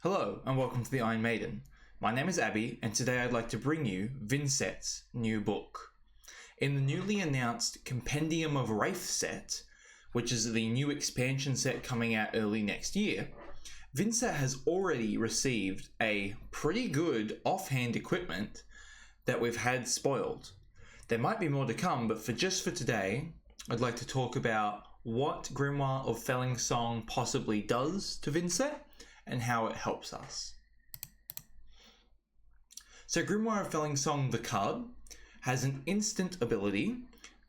Hello and welcome to the Iron Maiden. My name is Abby and today I'd like to bring you Vynnset's new book. In the newly announced Compendium of Wraith set, which is the new expansion set coming out early next year, Vynnset has already received a pretty good offhand equipment that we've had spoiled. There might be more to come, but for today, I'd like to talk about what Grimoire of Fellingsong possibly does to Vynnset and how it helps us. So Grimoire of Fellingsong, the card, has an instant ability.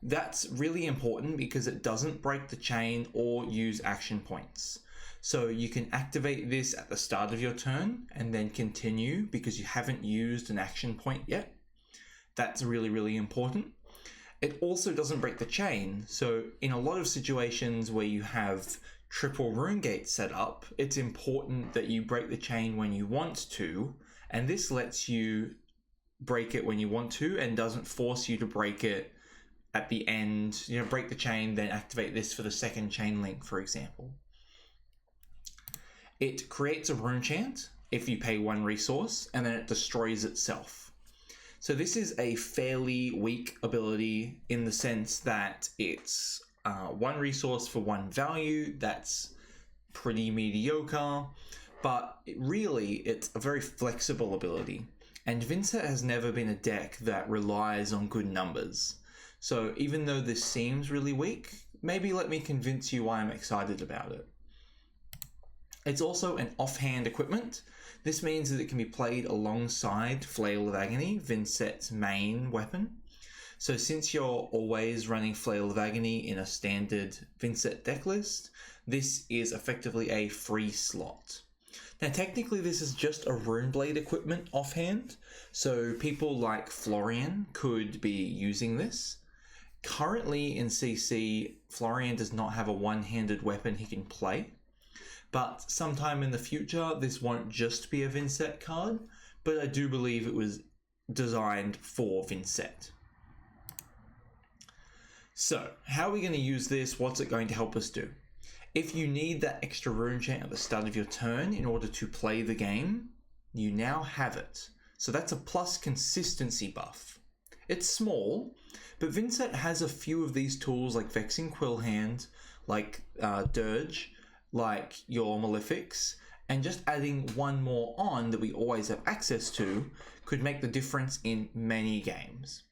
That's really important because it doesn't break the chain or use action points. So you can activate this at the start of your turn and then continue because you haven't used an action point yet. That's really important. It also doesn't break the chain. So in a lot of situations where you have triple rune gates set up, it's important that you break the chain when you want to, and this lets you break it when you want to and doesn't force you to break it at the end. Break the chain, then activate this for the second chain link, for example. It creates a rune chant if you pay one resource, and then it destroys itself. So this is a fairly weak ability in the sense that it's one resource for one value. That's pretty mediocre, but it's a very flexible ability. And Vynnset has never been a deck that relies on good numbers. So even though this seems really weak, maybe let me convince you why I'm excited about it. It's also an offhand equipment. This means that it can be played alongside Flail of Agony, Vynnset's main weapon. So since you're always running Flail of Agony in a standard Vynnset deck list, this is effectively a free slot. Now technically this is just a Runeblade equipment offhand, so people like Florian could be using this. Currently in CC, Florian does not have a one-handed weapon he can play, but sometime in the future this won't just be a Vynnset card, but I do believe it was designed for Vynnset. So, how are we going to use this? What's it going to help us do? If you need that extra rune chant at the start of your turn in order to play the game, you now have it. So that's a plus consistency buff. It's small, but Vynnset has a few of these tools like Vexing Quillhand, like Dirge, like your Malefics, and just adding one more on that we always have access to could make the difference in many games.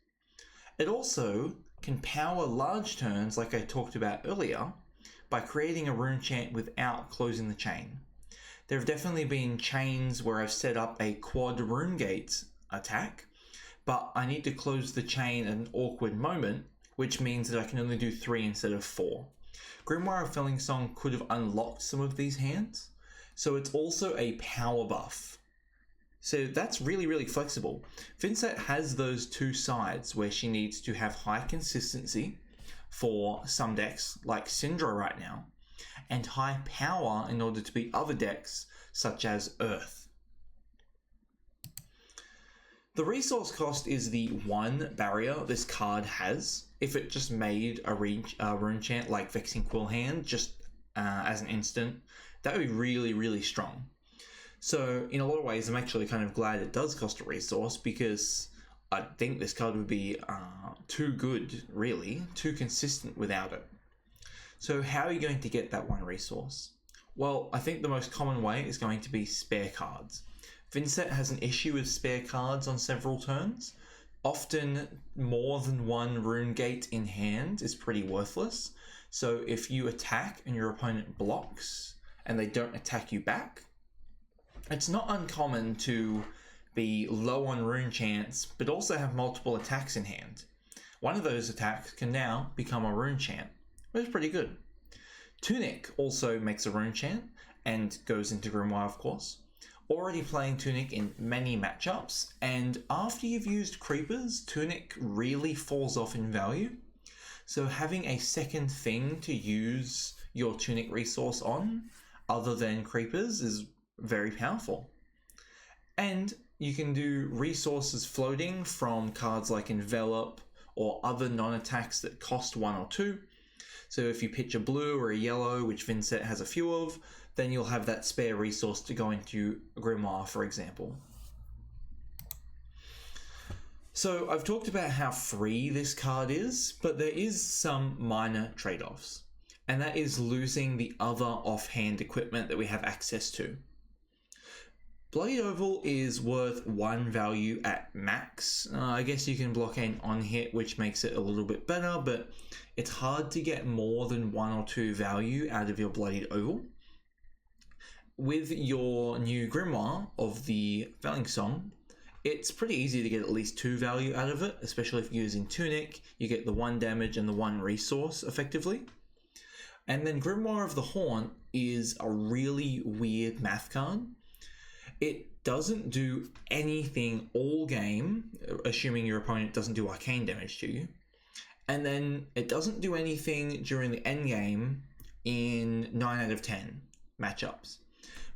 It also can power large turns like I talked about earlier by creating a rune chant without closing the chain. There have definitely been chains where I've set up a quad rune gate attack, but I need to close the chain at an awkward moment, which means that I can only do 3 instead of 4. Grimoire of Fellingsong could have unlocked some of these hands, so it's also a power buff. So that's really flexible. Vynnset has those two sides where she needs to have high consistency for some decks like Syndra right now, and high power in order to beat other decks such as Earth. The resource cost is the one barrier this card has. If it just made a rune chant like Vexing Quillhand just as an instant, that would be really strong. So in a lot of ways, I'm actually kind of glad it does cost a resource because I think this card would be too good, really, too consistent without it. So how are you going to get that one resource? Well, I think the most common way is going to be spare cards. Vynnset has an issue with spare cards on several turns. Often more than one rune gate in hand is pretty worthless. So if you attack and your opponent blocks and they don't attack you back, it's not uncommon to be low on rune chants, but also have multiple attacks in hand. One of those attacks can now become a rune chant, which is pretty good. Tunic also makes a rune chant and goes into Grimoire, of course. Already playing Tunic in many matchups, and after you've used creepers, Tunic really falls off in value. So having a second thing to use your Tunic resource on, other than creepers, is very powerful. And you can do resources floating from cards like Envelop or other non-attacks that cost 1 or 2. So if you pitch a blue or a yellow, which Vynnset has a few of, then you'll have that spare resource to go into Grimoire, for example. So I've talked about how free this card is, but there is some minor trade-offs, and that is losing the other offhand equipment that we have access to. Bloody Oval is worth 1 value at max. I guess you can blockade on hit, which makes it a little bit better, but it's hard to get more than 1 or 2 value out of your Bloody Oval. With your new Grimoire of the Fellingsong, it's pretty easy to get at least 2 value out of it, especially if you're using Tunic. You get the 1 damage and the 1 resource effectively. And then Grimoire of the Haunt is a really weird math card. It doesn't do anything all game, assuming your opponent doesn't do arcane damage to you. And then it doesn't do anything during the end game in 9 out of 10 matchups.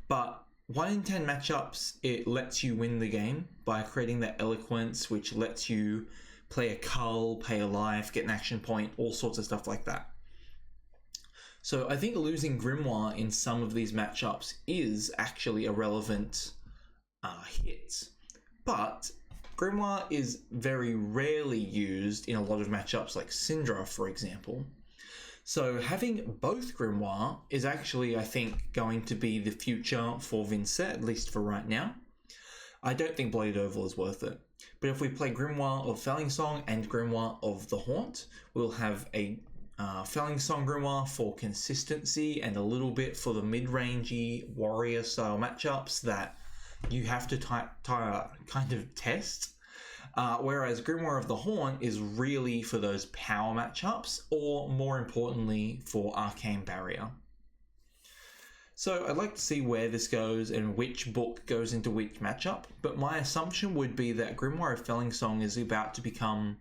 But 1 in 10 matchups, it lets you win the game by creating that eloquence, which lets you play a cull, pay a life, get an action point, all sorts of stuff like that. So I think losing Grimoire in some of these matchups is actually a relevant hit. But Grimoire is very rarely used in a lot of matchups like Syndra, for example. So having both Grimoire is actually, I think, going to be the future for Vynnset, at least for right now. I don't think Bloody Oval is worth it. But if we play Grimoire of Fellingsong and Grimoire of the Haunt, we'll have a Fellingsong Grimoire for consistency and a little bit for the mid-rangey warrior style matchups that you have to kind of test. Whereas Grimoire of the Haunt is really for those power matchups, or more importantly, for Arcane Barrier. So I'd like to see where this goes and which book goes into which matchup, but my assumption would be that Grimoire of Fellingsong is about to become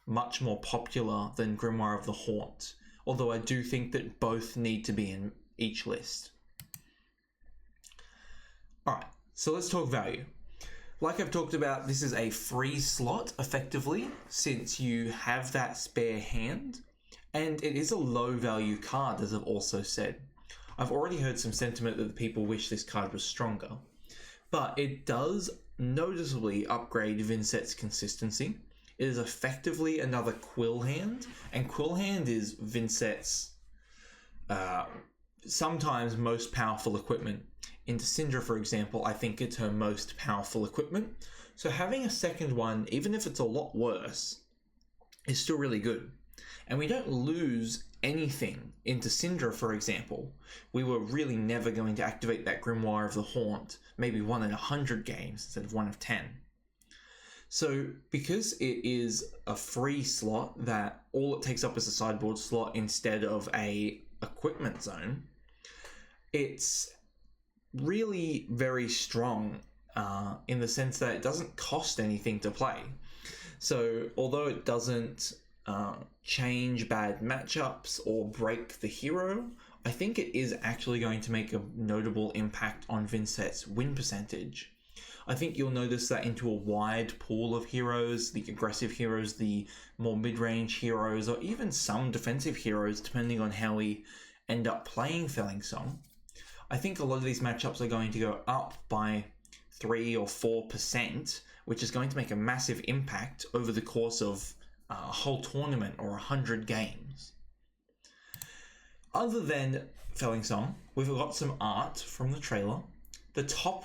much more popular than Grimoire of the Haunt, although I do think that both need to be in each list. Alright, so let's talk value. Like I've talked about, this is a free slot, effectively, since you have that spare hand, and it is a low value card, as I've also said. I've already heard some sentiment that people wish this card was stronger, but it does noticeably upgrade Vynnset's consistency. It is effectively another Quill Hand, and Quill Hand is Vynnset's sometimes most powerful equipment. In Syndra, for example, I think it's her most powerful equipment. So having a second one, even if it's a lot worse, is still really good. And we don't lose anything into Syndra, for example. We were really never going to activate that Grimoire of the Haunt, maybe 1 in 100 games instead of 1 of 10. So because it is a free slot that all it takes up is a sideboard slot instead of a equipment zone, it's really very strong in the sense that it doesn't cost anything to play. So although it doesn't change bad matchups or break the hero, I think it is actually going to make a notable impact on Vynnset's win percentage. I think you'll notice that into a wide pool of heroes, the aggressive heroes, the more mid-range heroes, or even some defensive heroes, depending on how we end up playing Fellingsong. I think a lot of these matchups are going to go up by 3 or 4%, which is going to make a massive impact over the course of a whole tournament or 100 games. Other than Fellingsong, we've got some art from the trailer. The top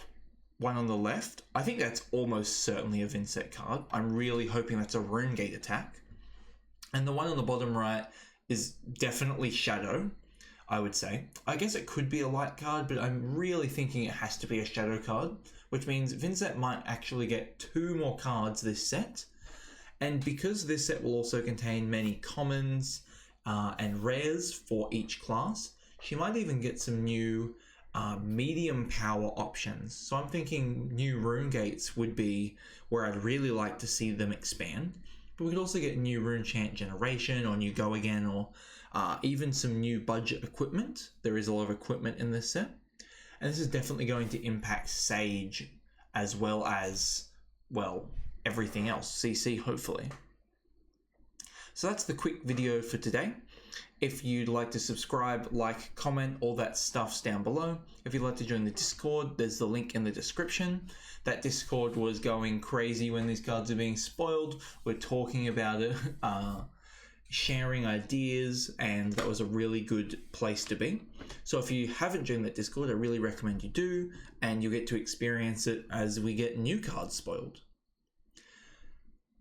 one on the left, I think that's almost certainly a Vynnset card. I'm really hoping that's a Runegate attack. And the one on the bottom right is definitely Shadow, I would say. I guess it could be a light card, but I'm really thinking it has to be a Shadow card, which means Vynnset might actually get 2 more cards this set. And because this set will also contain many commons and rares for each class, she might even get some new medium power options. So I'm thinking new Runegates would be where I'd really like to see them expand. But we could also get new Rune Chant Generation or new Go Again, or even some new budget equipment. There is a lot of equipment in this set. And this is definitely going to impact Sage as well as, well, everything else, CC hopefully. So that's the quick video for today. If you'd like to subscribe, like, comment, all that stuff's down below. If you'd like to join the Discord, there's the link in the description. That Discord was going crazy when these cards are being spoiled. We're talking about it, sharing ideas, and that was a really good place to be. So if you haven't joined that Discord, I really recommend you do, and you'll get to experience it as we get new cards spoiled.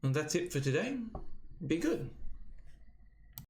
And that's it for today. Be good.